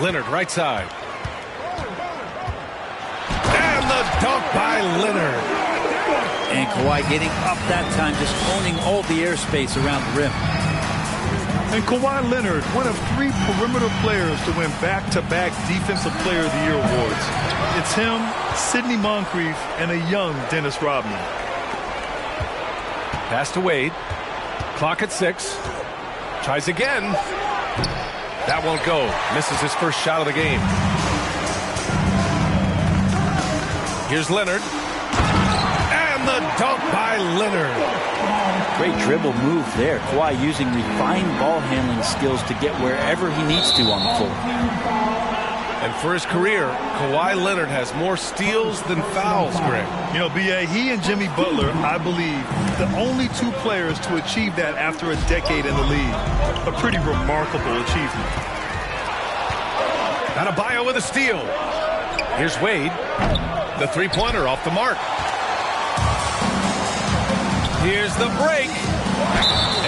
Leonard, right side. And the dunk by Leonard. And Kawhi getting up that time, just owning all the airspace around the rim. And Kawhi Leonard, one of 3 perimeter players to win back-to-back Defensive Player of the Year awards. It's him, Sidney Moncrief, and a young Dennis Rodman. Pass to Wade. Clock at 6. Tries again. That won't go. Misses his first shot of the game. Here's Leonard. And the dunk by Leonard. Great dribble move there. Kawhi using refined ball handling skills to get wherever he needs to on the floor. And for his career, Kawhi Leonard has more steals than fouls, Greg. You know, B.A., he and Jimmy Butler, I believe, the only 2 players to achieve that after a decade in the league. A pretty remarkable achievement. Adebayo with a steal. Here's Wade. The three-pointer off the mark. Here's the break.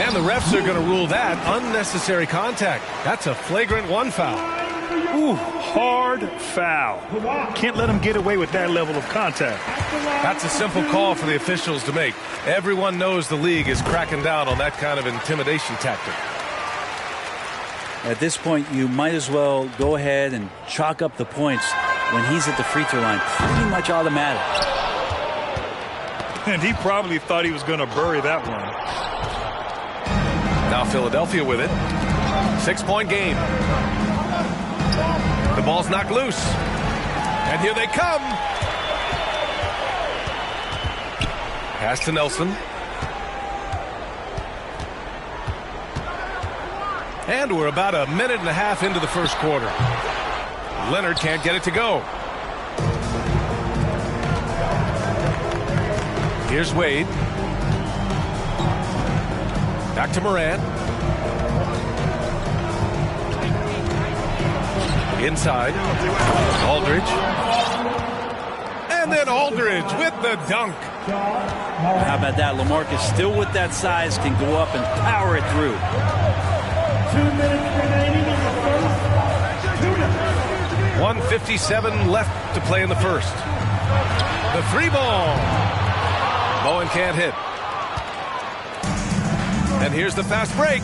And the refs are going to rule that unnecessary contact. That's a flagrant 1 foul. Ooh, hard foul. Can't let him get away with that level of contact. That's a simple call for the officials to make. Everyone knows the league is cracking down on that kind of intimidation tactic. At this point, you might as well go ahead and chalk up the points when he's at the free throw line. Pretty much automatic. And he probably thought he was going to bury that one. Now Philadelphia with it. 6-point game. The ball's knocked loose. And here they come. Pass to Nelson. And we're about a minute and a half into the first quarter. Leonard can't get it to go. Here's Wade. Back to Morant. Inside. Aldridge. And then Aldridge with the dunk. How about that? LaMarcus still with that size can go up and power it through. 2 minutes remaining in the first. 1:57 left to play in the first. The 3-ball. Bowen can't hit. And here's the fast break.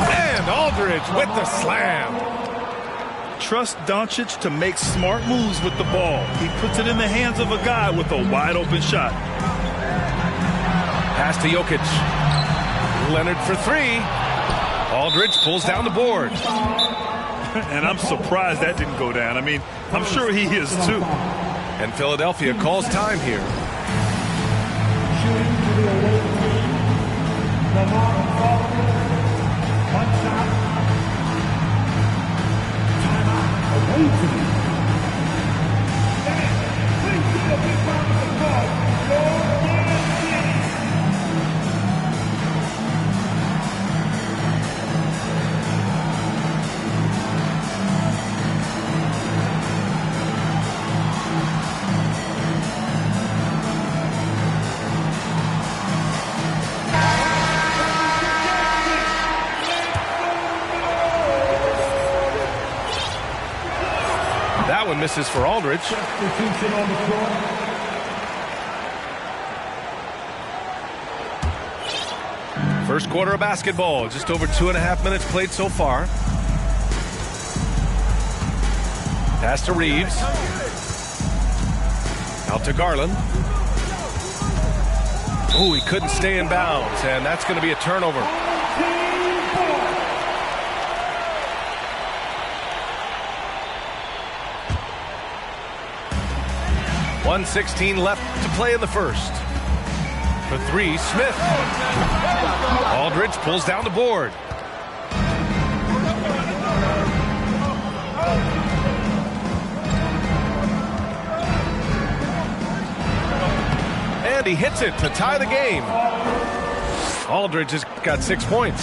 And Aldridge with the slam. Trust Doncic to make smart moves with the ball. He puts it in the hands of a guy with a wide-open shot. Pass to Jokic. Leonard for 3. Aldridge pulls down the board. And I'm surprised that didn't go down. I mean, I'm sure he is too. And Philadelphia calls time here. Shooting to the away team. Lamar Baldwin. 1 shot. Timeout. Away team. Please do the big round of applause. That one misses for Aldridge. Substitution on the floor. First quarter of basketball. Just over 2.5 minutes played so far. Pass to Reeves. Out to Garland. Oh, he couldn't stay in bounds, and that's going to be a turnover. 1:16 left to play in the first. For 3, Smith. Aldridge pulls down the board. And he hits it to tie the game. Aldridge has got 6 points.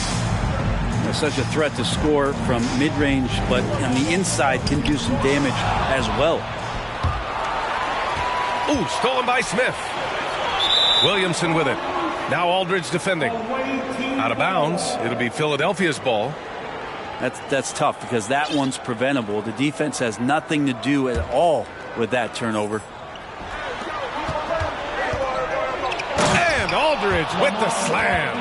There's such a threat to score from mid-range, but on the inside can do some damage as well. Ooh, stolen by Smith. Williamson with it. Now Aldridge defending. Out of bounds. It'll be Philadelphia's ball. That's tough because that one's preventable. The defense has nothing to do at all with that turnover. And Aldridge with the slam.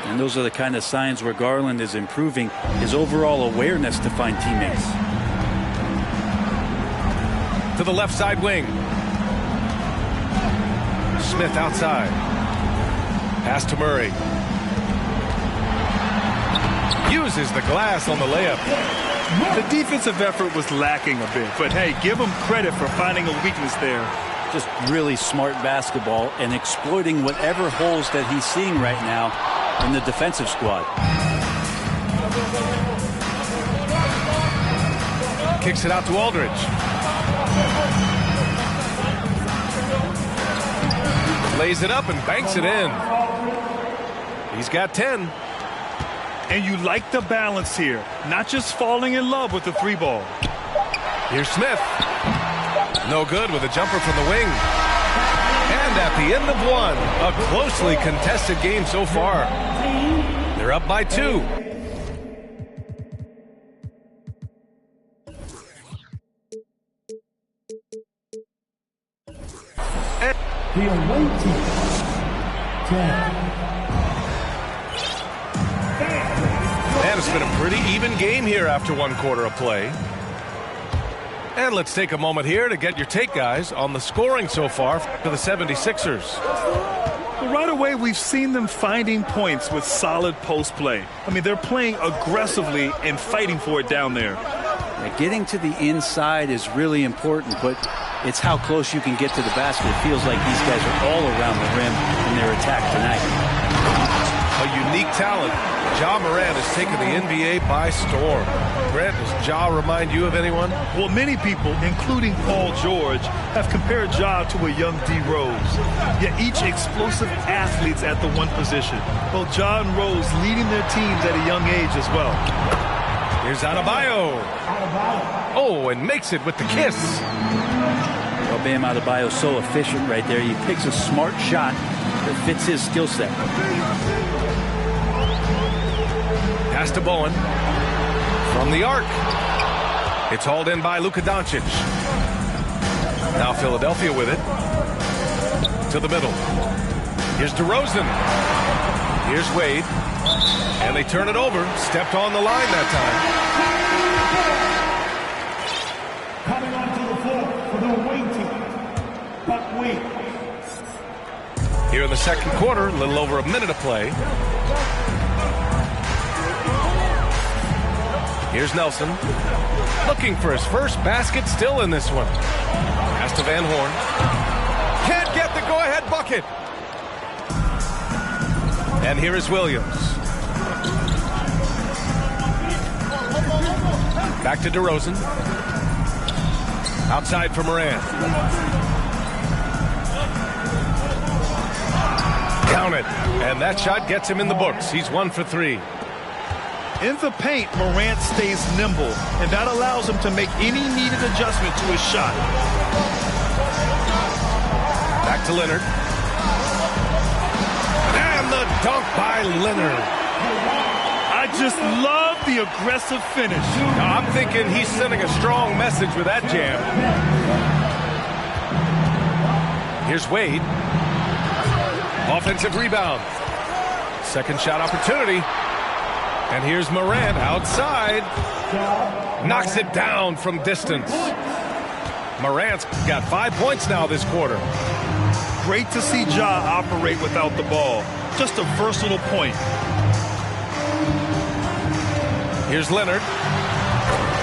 And those are the kind of signs where Garland is improving his overall awareness to find teammates. To the left side wing. Smith outside. Pass to Murray. Uses the glass on the layup. The defensive effort was lacking a bit, but hey, give him credit for finding a weakness there. Just really smart basketball and exploiting whatever holes that he's seeing right now in the defensive squad. Kicks it out to Aldridge. Lays it up and banks it in. He's got 10. And you like the balance here, not just falling in love with the three ball. Here's Smith. No good with a jumper from the wing. And at the end of one, a closely contested game so far. They're up by 2. The away team. 10. And it's been a pretty even game here after 1 quarter of play. And let's take a moment here to get your take, guys, on the scoring so far for the 76ers. Well, right away, we've seen them finding points with solid post play. I mean, they're playing aggressively and fighting for it down there. Yeah, getting to the inside is really important, but it's how close you can get to the basket. It feels like these guys are all around the rim in their attack tonight. A unique talent. Ja Morant has taken the NBA by storm. Grant, does Ja remind you of anyone? Well, many people, including Paul George, have compared Ja to a young D. Rose. Yet each explosive athletes at the one position. Both Ja and Rose leading their teams at a young age as well. Here's Adebayo. Oh, and makes it with the kiss. Well, Bam Adebayo's so efficient right there. He picks a smart shot that fits his skill set. Pass to Bowen. From the arc. It's hauled in by Luka Doncic. Now Philadelphia with it. To the middle. Here's DeRozan. Here's Wade. And they turn it over. Stepped on the line that time. Coming onto the floor for the away team. Buck Wade. Here in the second quarter, a little over a minute of play. Here's Nelson. Looking for his first basket, still in this one. Pass to Van Horn. Can't get the go-ahead bucket. And here is Williams. Back to DeRozan. Outside for Morant. Count it. And that shot gets him in the books. He's 1 for 3. In the paint, Morant stays nimble, and that allows him to make any needed adjustment to his shot. Back to Leonard. And the dunk by Leonard. I just love the aggressive finish. Now, I'm thinking he's sending a strong message with that jam. Here's Wade. Offensive rebound. Second shot opportunity. And here's Morant outside. Knocks it down from distance. Morant's got 5 points now this quarter. Great to see Ja operate without the ball. Just a versatile point. Here's Leonard.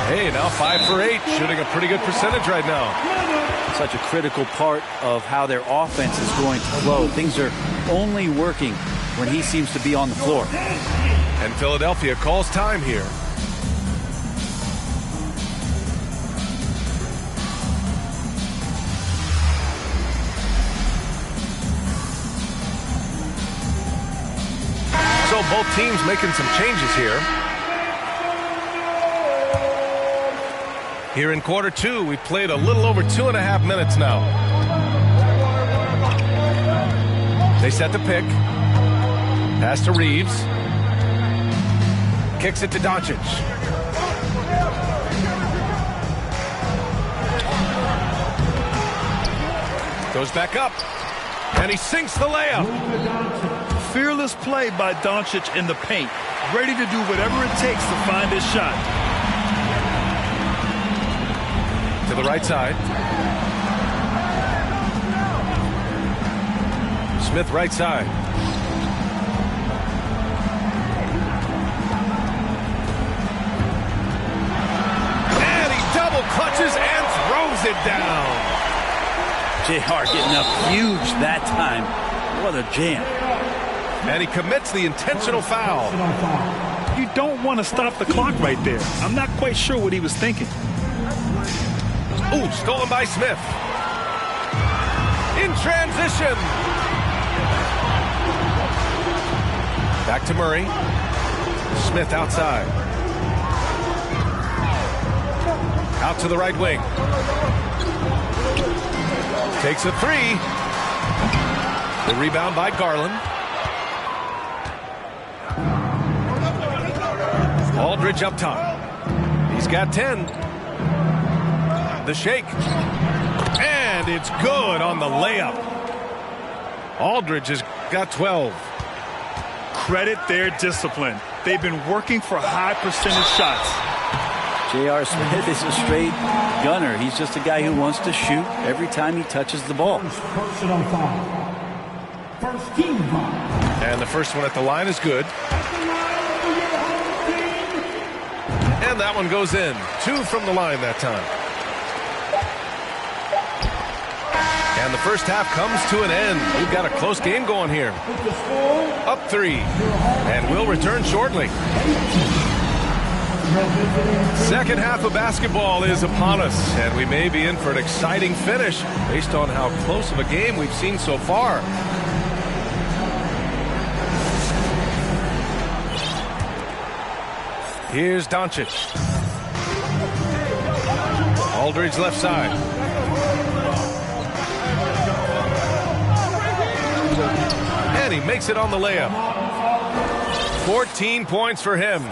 Hey, now 5 for 8. Shooting a pretty good percentage right now. Such a critical part of how their offense is going to flow. Things are only working when he seems to be on the floor. And Philadelphia calls time here. So both teams making some changes here. Here in quarter 2, we played a little over 2.5 minutes now. They set the pick. Pass to Reeves. Kicks it to Doncic. Goes back up. And he sinks the layup. Fearless play by Doncic in the paint. Ready to do whatever it takes to find his shot. To the right side. Smith right side. And he double clutches and throws it down. JR getting up huge that time. What a jam. And he commits the intentional foul. You don't want to stop the clock right there. I'm not quite sure what he was thinking. Ooh, stolen by Smith. In transition. Back to Murray. Smith outside. Out to the right wing. Takes a three. The rebound by Garland. Aldridge up top. He's got 10. The shake. And it's good on the layup. Aldridge has got 12. Credit their discipline. They've been working for high percentage shots. J.R. Smith is a straight gunner. He's just a guy who wants to shoot every time he touches the ball. Personal foul. First team foul. And the first one at the line is good. And that one goes in. 2 from the line that time. And the first half comes to an end. We've got a close game going here. Up 3. And we'll return shortly. Second half of basketball is upon us, and we may be in for an exciting finish based on how close of a game we've seen so far. Here's Doncic. Aldridge left side. And he makes it on the layup. 14 points for him.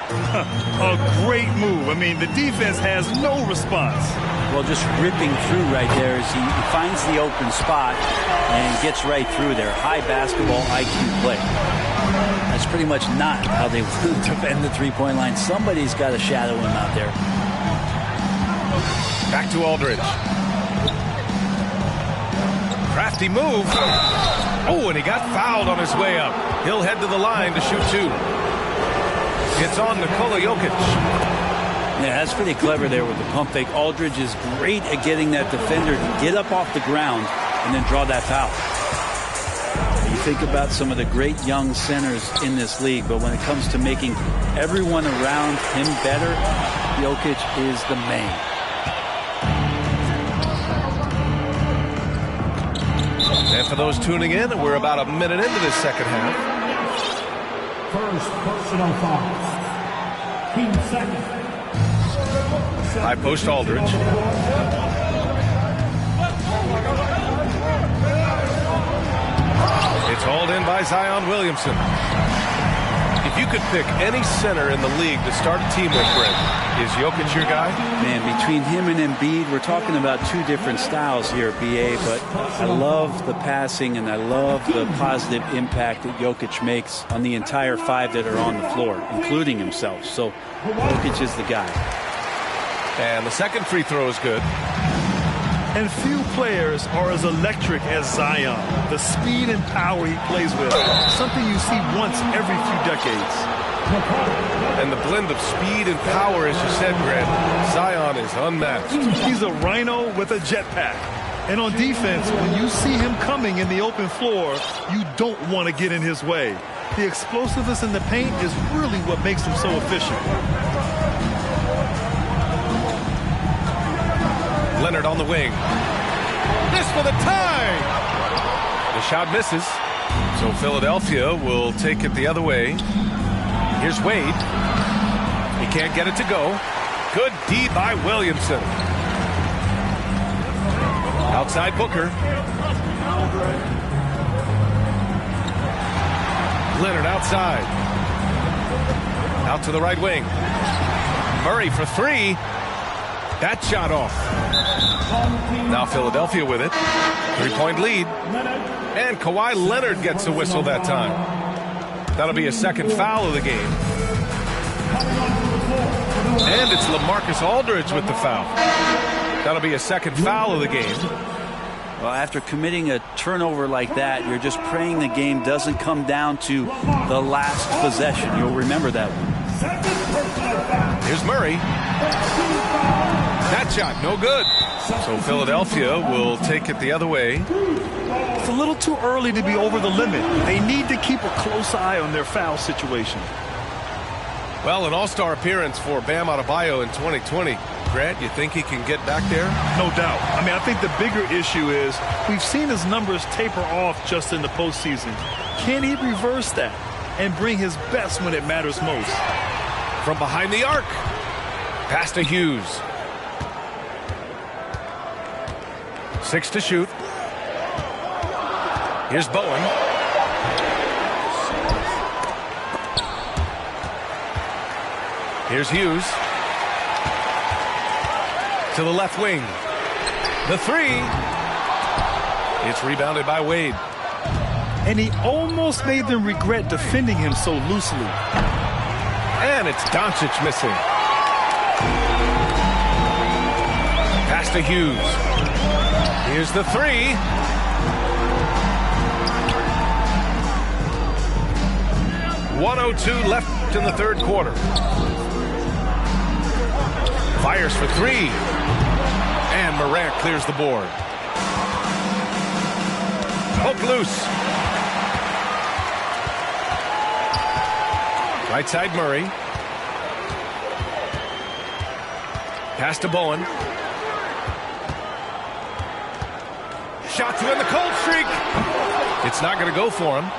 A great move. I mean, the defense has no response. Well, just ripping through right there as he finds the open spot and gets right through there. High basketball IQ play. That's pretty much not how they defend the three-point line. Somebody's got to shadow him out there. Back to Aldridge. Crafty move. Oh, and he got fouled on his way up. He'll head to the line to shoot 2. It's on Nikola Jokic. Yeah, that's pretty clever there with the pump fake. Aldridge is great at getting that defender to get up off the ground and then draw that foul. You think about some of the great young centers in this league, but when it comes to making everyone around him better, Jokic is the man. And for those tuning in, we're about a minute into this second half. First personal foul. Team second. High post Aldridge. It's hauled in by Zion Williamson. If you could pick any center in the league to start a team with, Brent, is Jokic your guy? Man, between him and Embiid, we're talking about 2 different styles here, BA, but I love the passing and I love the positive impact that Jokic makes on the entire 5 that are on the floor, including himself. So Jokic is the guy. And the second free throw is good. And few players are as electric as Zion. The speed and power he plays with, something you see once every few decades. And the blend of speed and power, as you said, Grant, Zion is unmatched. He's a rhino with a jetpack. And on defense, when you see him coming in the open floor, you don't want to get in his way. The explosiveness in the paint is really what makes him so efficient. Leonard on the wing. This for the tie! The shot misses. So Philadelphia will take it the other way. Here's Wade. He can't get it to go. Good D by Williamson. Outside Booker. Leonard outside. Out to the right wing. Murray for three. That shot off. Now Philadelphia with it. 3-point lead. And Kawhi Leonard gets the whistle that time. That'll be a second foul of the game. And it's LaMarcus Aldridge with the foul. That'll be a second foul of the game. Well, after committing a turnover like that, you're just praying the game doesn't come down to the last possession. You'll remember that one. Here's Murray. That shot, no good. So Philadelphia will take it the other way. It's a little too early to be over the limit. They need to keep a close eye on their foul situation. Well, an all-star appearance for Bam Adebayo in 2020. Grant, you think he can get back there? No doubt. I mean, I think the bigger issue is we've seen his numbers taper off just in the postseason. Can he reverse that and bring his best when it matters most? From behind the arc. Pass to Hughes. 6 to shoot. Here's Bowen. Here's Hughes. To the left wing. The three. It's rebounded by Wade. And he almost made them regret defending him so loosely. And it's Doncic missing. Pass to Hughes. Here's the three. .102 left in the third quarter. Fires for three. And Morant clears the board. Poke loose. Right side Murray. Pass to Bowen. Shot to end the cold streak. It's not going to go for him.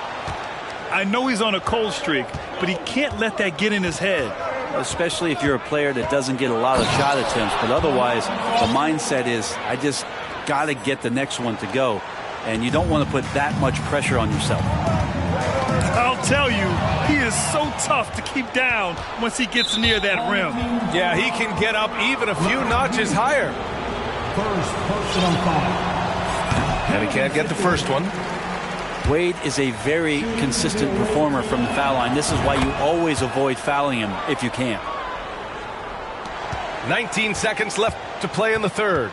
I know he's on a cold streak, but he can't let that get in his head. Especially if you're a player that doesn't get a lot of shot attempts. But otherwise, the mindset is, I just got to get the next one to go. And you don't want to put that much pressure on yourself. I'll tell you, he is so tough to keep down once he gets near that rim. Yeah, he can get up even a few notches higher. First personal foul. And he can't get the first one. Wade is a very consistent performer from the foul line. This is why you always avoid fouling him if you can. 19 seconds left to play in the third.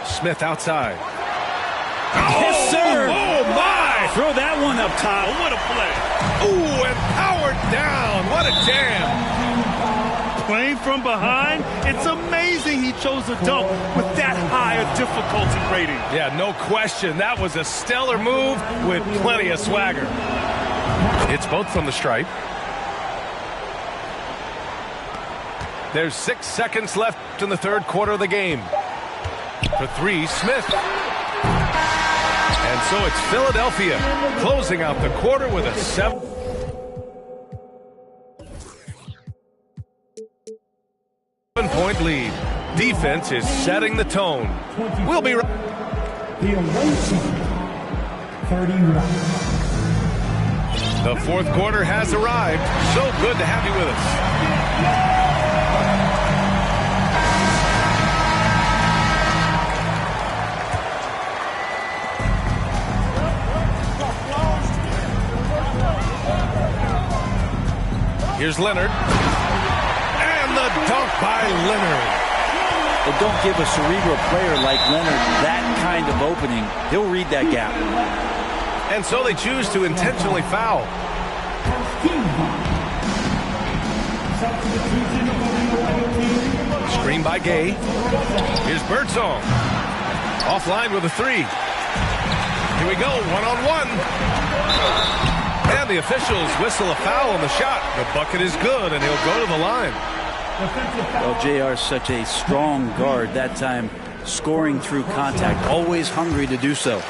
Smith outside. Yes, sir. Oh, my. Throw that one up top. What a play. Ooh, and powered down. What a jam. Playing from behind, it's amazing he chose a dunk with that high a difficulty rating. Yeah, no question. That was a stellar move with plenty of swagger. It's both from the stripe. There's 6 seconds left in the third quarter of the game. For three, Smith. And so it's Philadelphia closing out the quarter with a 7-point lead. Defense is setting the tone. We'll be right. The away team, 31. The fourth quarter has arrived. So good to have you with us. Here's Leonard. And the dunk by Leonard. But don't give a cerebral player like Leonard that kind of opening. He'll read that gap. And so they choose to intentionally foul. Screen by Gay. Here's Birdsong. Offline with a three. Here we go, one-on-one. And the officials whistle a foul on the shot. The bucket is good, and he'll go to the line. Well, JR is such a strong guard that time, scoring through contact, always hungry to do so.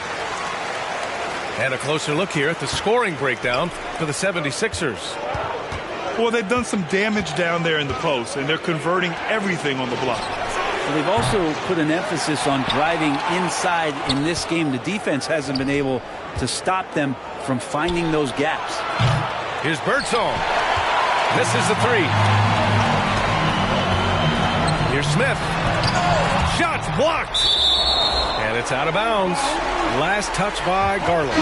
And a closer look here at the scoring breakdown for the 76ers. Well, they've done some damage down there in the post, and they're converting everything on the block. Well, they've also put an emphasis on driving inside in this game. The defense hasn't been able to stop them from finding those gaps. Here's Birdsong. Misses the three. Here's Smith. Shots blocked. And it's out of bounds. Last touch by Garland.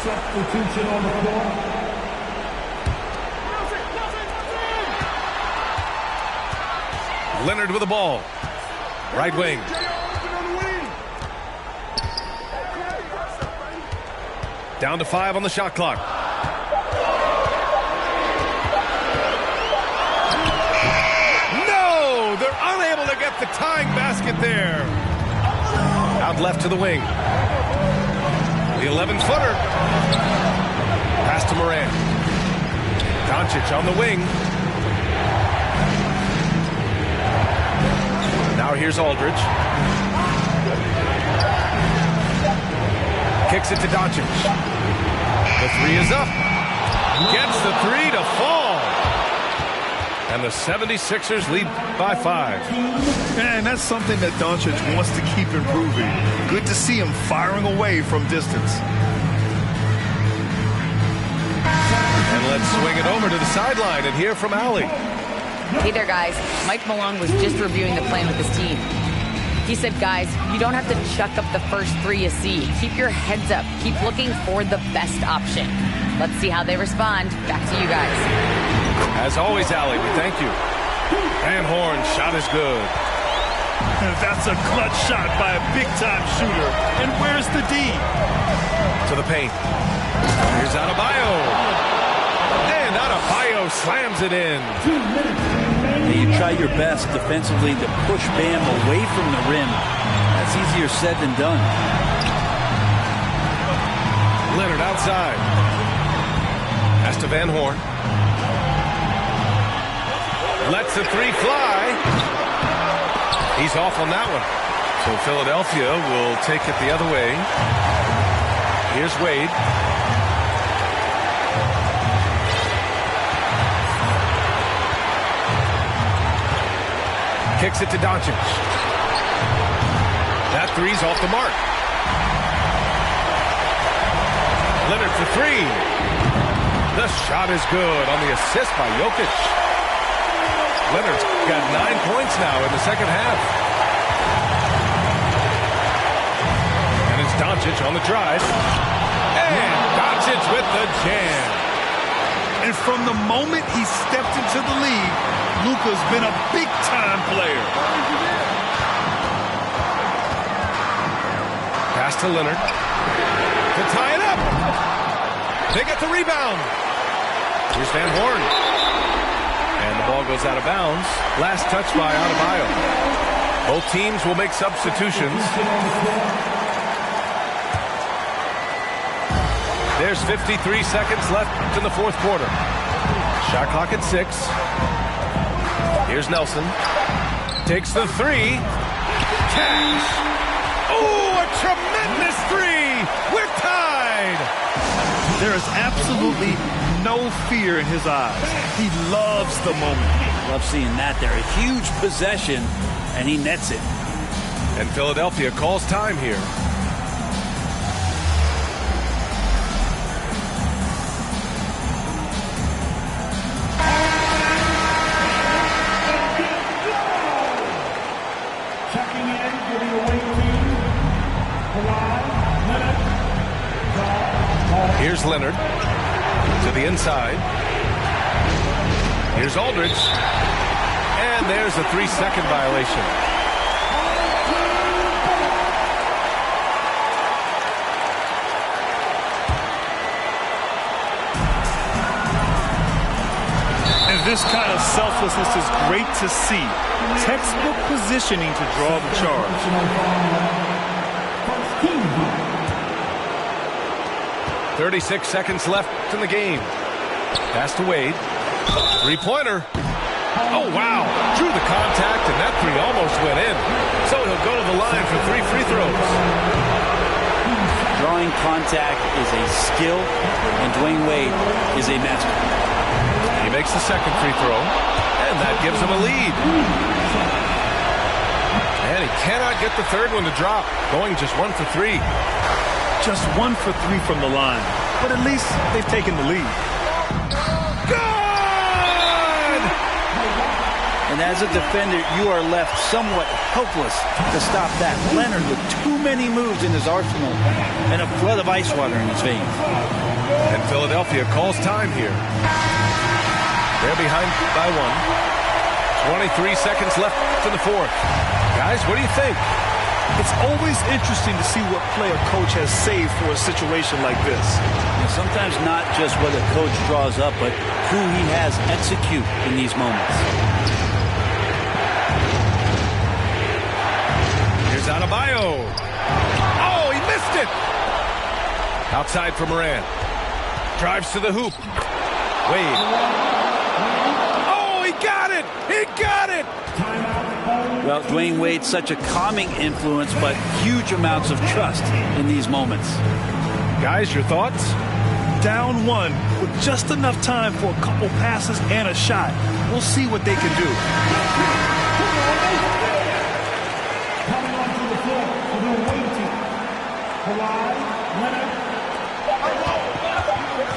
Substitution on the floor. Leonard with the ball. Right wing. Down to 5 on the shot clock. No! They're unable to get the tying basket there. Out left to the wing. The 11-footer. Pass to Moran. Doncic on the wing. Now here's Aldridge. Kicks it to Doncic. The three is up. Gets the three to fall. And the 76ers lead by 5. And that's something that Doncic wants to keep improving. Good to see him firing away from distance. And let's swing it over to the sideline and hear from Allie. Hey there, guys. Mike Malone was just reviewing the plan with his team. He said, guys, you don't have to chuck up the first three you see. Keep your heads up. Keep looking for the best option. Let's see how they respond. Back to you guys. As always, Allie, we thank you. Van Horn's shot is good. That's a clutch shot by a big-time shooter. And where's the D? To the paint. Here's Adebayo. And Adebayo slams it in. You try your best defensively to push Bam away from the rim. That's easier said than done. Leonard outside. Pass to Van Horn. Lets the three fly. He's off on that one. So Philadelphia will take it the other way. Here's Wade. Kicks it to Doncic. That three's off the mark. Leonard for three. The shot is good on the assist by Jokic. Leonard's got 9 points now in the second half. And it's Doncic on the drive. And Doncic with the jam. And from the moment he stepped into the league, Luka's been a big-time player. Pass to Leonard. To tie it up. They get the rebound. Here's Van Horn. And the ball goes out of bounds. Last touch by Adebayo. Both teams will make substitutions. There's 53 seconds left in the fourth quarter. Shot clock at 6. Here's Nelson. Takes the three. Cash. Oh, a tremendous three. We're tied. There is absolutely no fear in his eyes. He loves the moment. Love seeing that there. A huge possession, and he nets it. And Philadelphia calls time here. Checking in for the away team. Leonard. Here's Leonard to the inside. Here's Aldridge. And there's a 3-second violation. And this kind of selflessness is great to see. Textbook positioning to draw the charge. 36 seconds left in the game. Pass to Wade. Three-pointer. Oh, wow. Drew the contact, and that three almost went in. So he'll go to the line for 3 free throws. Drawing contact is a skill, and Dwayne Wade is a master. He makes the second free throw. And And that gives him a lead. And he cannot get the third one to drop, going just 1 for 3. Just 1 for 3 from the line, but at least they've taken the lead. Good! And as a defender, you are left somewhat helpless to stop that. Leonard with too many moves in his arsenal and a flood of ice water in his veins. And Philadelphia calls time here. They're behind by 1. 23 seconds left in the fourth. Guys, what do you think? It's always interesting to see what play a coach has saved for a situation like this. And sometimes not just what a coach draws up, but who he has execute in these moments. Here's Adebayo. Oh, he missed it! Outside for Morant. Drives to the hoop. Wade. Oh, he got it! He got it! Well, Dwayne Wade's such a calming influence, but huge amounts of trust in these moments. Guys, your thoughts? Down 1 with just enough time for a couple passes and a shot. We'll see what they can do. Coming onto the floor for the away team. Kawhi Leonard.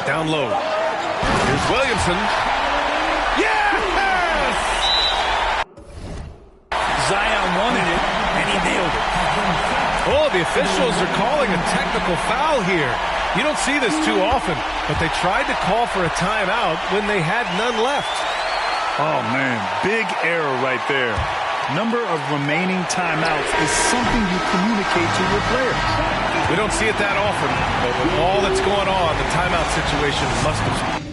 Down low. Here's Williamson. Yes! Zion wanted it, and he nailed it. Oh, the officials are calling a technical foul here. You don't see this too often, but they tried to call for a timeout when they had none left. Oh, man, big error right there. Number of remaining timeouts is something you communicate to your players. We don't see it that often, but with all that's going on, the timeout situation must have...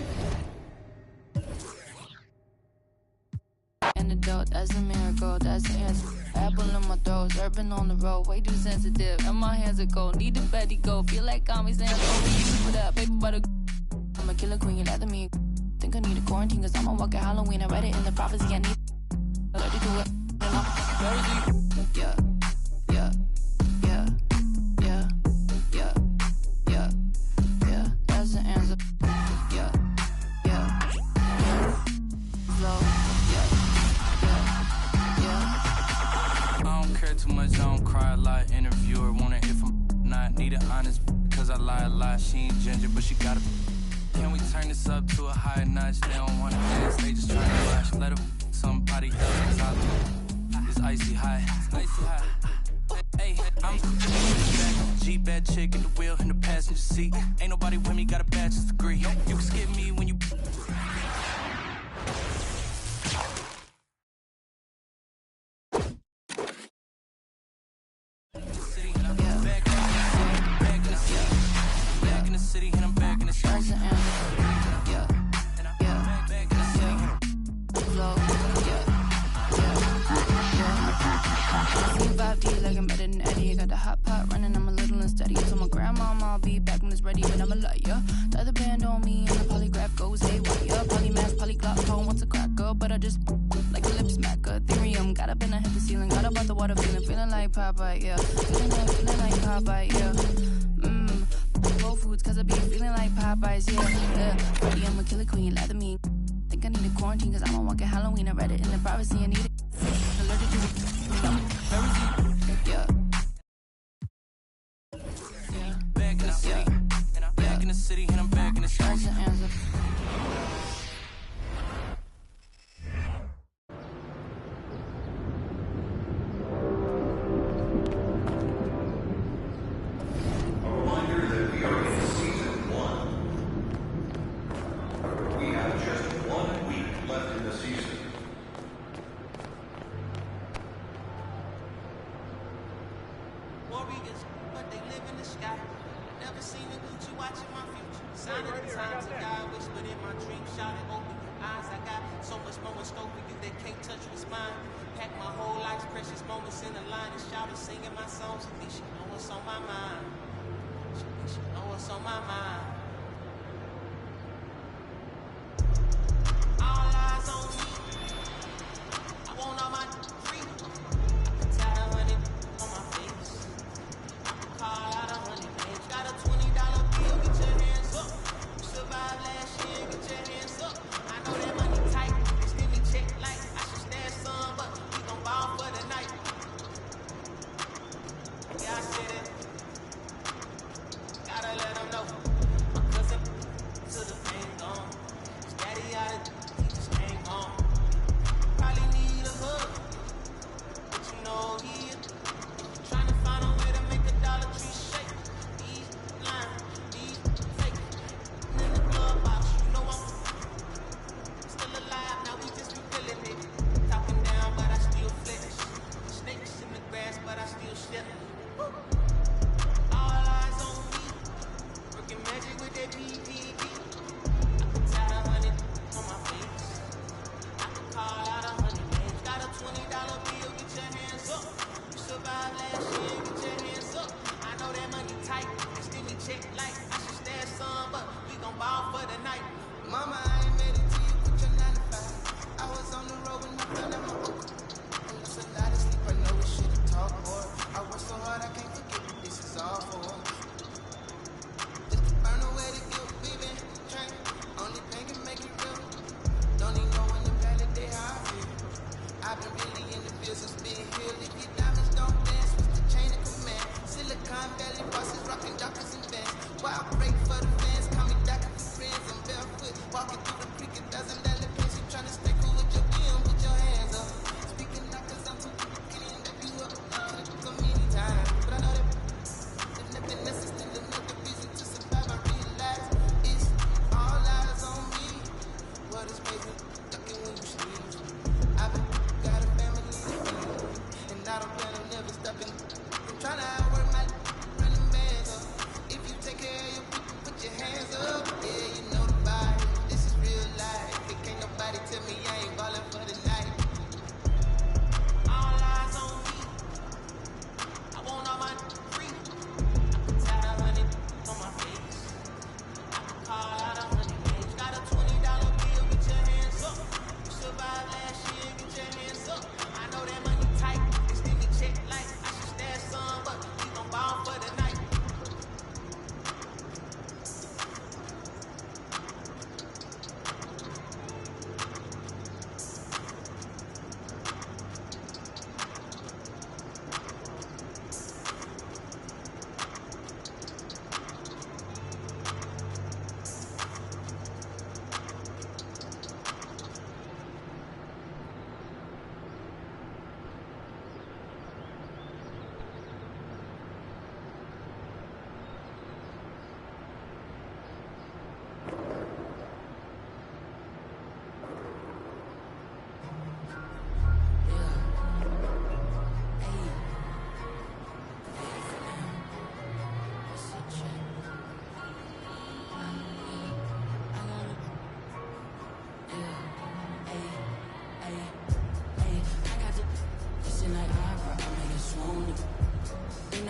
Antidote, that's a miracle, that's the answer. Apple in my throat, urban on the road, way too sensitive. And my hands are cold, need the fatty go. Feel like I'm saying, what up, baby, butter. I'm a killer queen, you lie to me. Think I need a quarantine, cause I'm a walking Halloween. I read it in the prophecy, I need allergic to it. Yeah, yeah, yeah, yeah, yeah, yeah, yeah, that's the answer. Yeah, yeah, slow, yeah, yeah, yeah. I don't care too much, I don't cry a lot. Interviewer wanna if I'm not. Need it honest, cause I lie a lot. She ain't ginger, but she got it. Can we turn this up to a higher notch? They don't wanna dance, they just trying to watch. Let them somebody else top. It's icy high, icy high. Hey, I'm G-bad chick in the wheel in the passenger seat. Ain't nobody with me, got a bachelor's degree. You can skip me when you... Like I'm better than Eddie. I got the hot pot running, I'm a little unsteady. I told my grandmama I'll be back when it's ready, but I'm a liar. The other band on me and the polygraph goes haywire. Polymath, polyglot, phone wants a cracker, but I just like a lip smacker. Ethereum, got up and I hit the ceiling. Got up out the water, feeling like Popeye, yeah. Feeling like Popeye, yeah. Whole Foods, cause I be feeling like Popeyes, yeah. Ready, I'm a killer queen, lie to me. Think I need a quarantine, cause I'm a walking Halloween. I read it in the prophecy, I need it. Allergic to it. Yeah. Yeah. Back in the city. And I'm back in the city. And I'm back in the city. Like Mama, I ain't made it to you with your 9 to 5. I was on the road when I found out my uncle. And it's a lot of sleep, I know we should've talked more. I worked so hard, I can't forget what this is all for. Just to burn away the guilt, we been trained. Only pain can make it real. Don't even know when to validate how I feel. I've been really in the field since being healed. If your diamonds don't dance, what's the chain of command? Silicon Valley bosses rocking doctors and bands. Why I break for the fans, call me doctor for friends. I'm barefoot, walking through the creek, $1,000 pants. You tryna stay cool with your DM, put your hands up. Speaking not cause I'm too can't even back you up. So many times, but I know that nothing else is still another reason to survive. I realize it's all eyes on me. What is making ducking when you sleep? I've been got a family to feed, and I don't plan on never stopping. I'm tryna outwork my running bands up. If you take care of your people, put your hands up. Yeah, you know the vibe. This is real life. It can't nobody tell me I ain't ballin' for the night. All eyes on me. I want all my free. I put tired 100 on my face. I can call out 100 names. Got a $20 bill, get your hands up. You survived last year, get your hands up. I know that money tight. Extend the check like I should stash some, but we gon' ball for the night.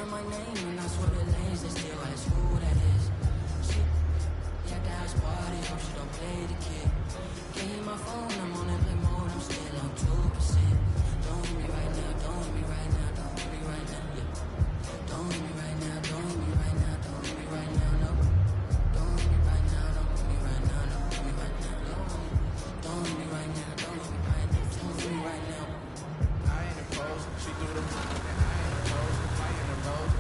My name and I swear the lanes, they still ask who that is. She at the house party, hope she don't play the kid. Can't hear my phone, I'm on airplane mode, I'm still on 2%. Don't hit me right now, don't hit me right now, don't hit me right now, yeah. Don't hit me right now, don't hit me right now, don't hit me right now, no. Don't hit me right now, don't hit me right now, don't hit me right now, no. Don't hit me right now, don't hit me right now, don't hit me right now. I ain't opposed, she do the and I ain't opposed, I in the road.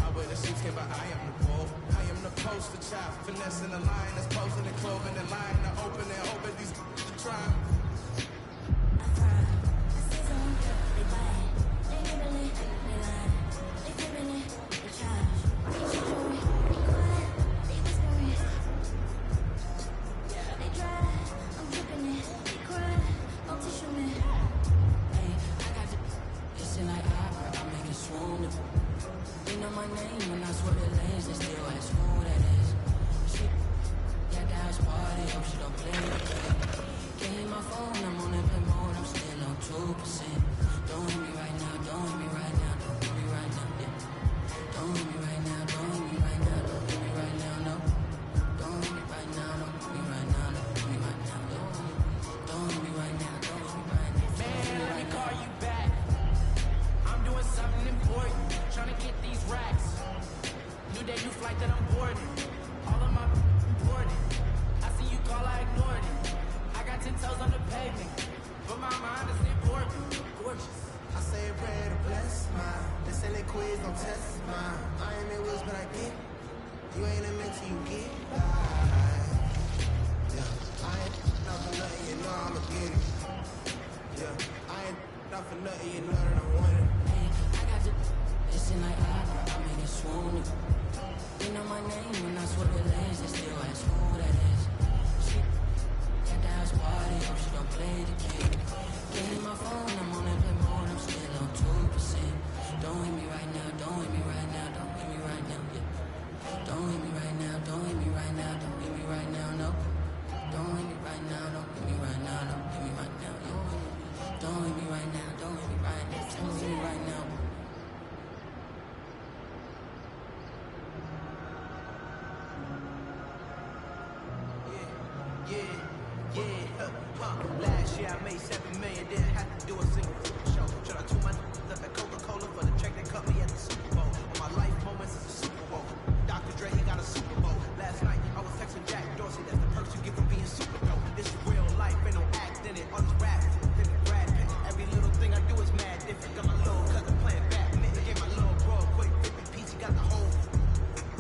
I wear the sheepskin, but I am the bull. I am the poster child, finessing the line that's posing and clothing the line to open and open these to try. You know my name and I swear the lanes, they still ask who that is. She at the house party, hope she don't play the game. Can't hear my phone, I'm on airplane mode, I'm still on 2%. Don't hit me right now, don't hit me right now, don't hit me right now, yeah. Don't hit me right now, don't hit me right now, don't hit me right now, no. Don't hit me right now, don't hit me right now, don't hit me right now, no. Don't hit me right now, don't hit me right now. Man, let me call you back. I'm doing something important, trying to get these racks. New day, new flight that I'm boarding. All of my important. I see you call, I ignored it. I got 10 toes on the pavement, but my mind is important. Gorgeous. I say a prayer to bless mine. They say they quiz, don't test mine. I ain't in wheels, but I get. You ain't in till you get high. Yeah, I ain't not for nothing, you know I'ma get it. Yeah, I ain't not for nothing, you know that I want it. Hey, I got the listen like opera, I make it swoon. You know my name and I swear the lanes, they still ask who that is. She at the house party, hope she don't play the kid. Can't hear my phone, I'm on airplane mode, I'm still on 2%. Don't hit me right now, don't hit me right now, don't Last year I made 7 million, didn't have to do a single show. Should I took my up at Coca-Cola for the check that cut me at the Super Bowl? On my life moments is a Super Bowl. Dr. Dre, he got a Super Bowl. Last night I was texting Jack Dorsey, that's the perks you get from being super dope. This is real life, ain't no act in it. On this rap, thinking Brad Pitt. Every little thing I do is mad different. Got my little cousin playing badminton. Get my little bro a quick 50 piece, he got the whole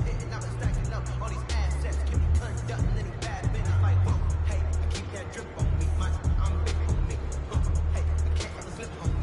hitting. I've been stacking up all these assets. Keep me conducting any bad business. Like, whoa, hey, I keep that drip on me. I'm big on me. Hey, I can't let it slip on me.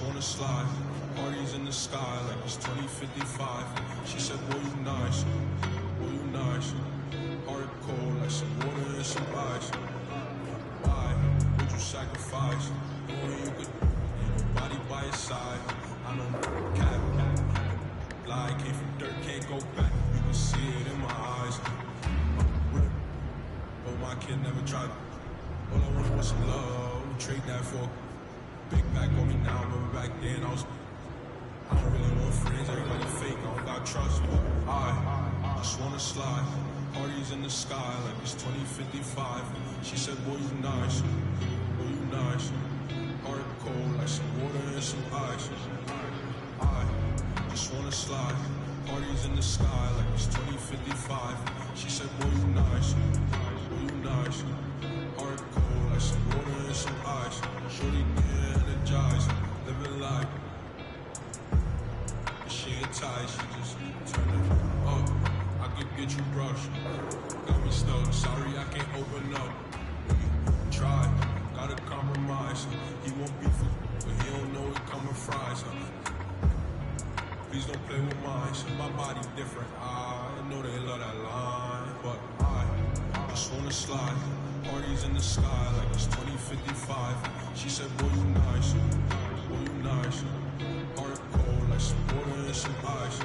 just wanna slide. Parties in the sky like it's 2055. She said, boy, you nice. Boy, you nice. Heart cold like some water and some ice. Why would you sacrifice? Knowing you could leave nobody by your side. I know cap. Lie came from dirt, can't go back. You can see it in my eyes. But my kid never tried. All I wanted was some love. Trade that for big back on me now. Remember back then I don't really want friends. Everybody fake. I don't got trust. But I just wanna slide. Parties in the sky like it's 2055. She said, boy, you nice. Boy, you nice. Heart cold like some water and some ice. I just wanna slide. Parties in the sky like it's 2055. She said, boy, you nice. Boy, you nice. Heart cold like some water and some ice. Shorty get energized. Living life. She ain't tight, she just turn it up. I could get you brushed. Got me stuck. Sorry, I can't open up. Try, gotta compromise. He won't be for, but he don't know it coming fries. Please don't play with mine. My body different. I know they love that line, but I just wanna slide. Parties in the sky like it's 2055. She said, boy, you nice. Boy, you nice. Heart cold like some water and some ice.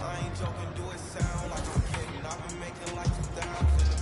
I ain't joking, do it sound like I'm kidding. I've been making like 2,000.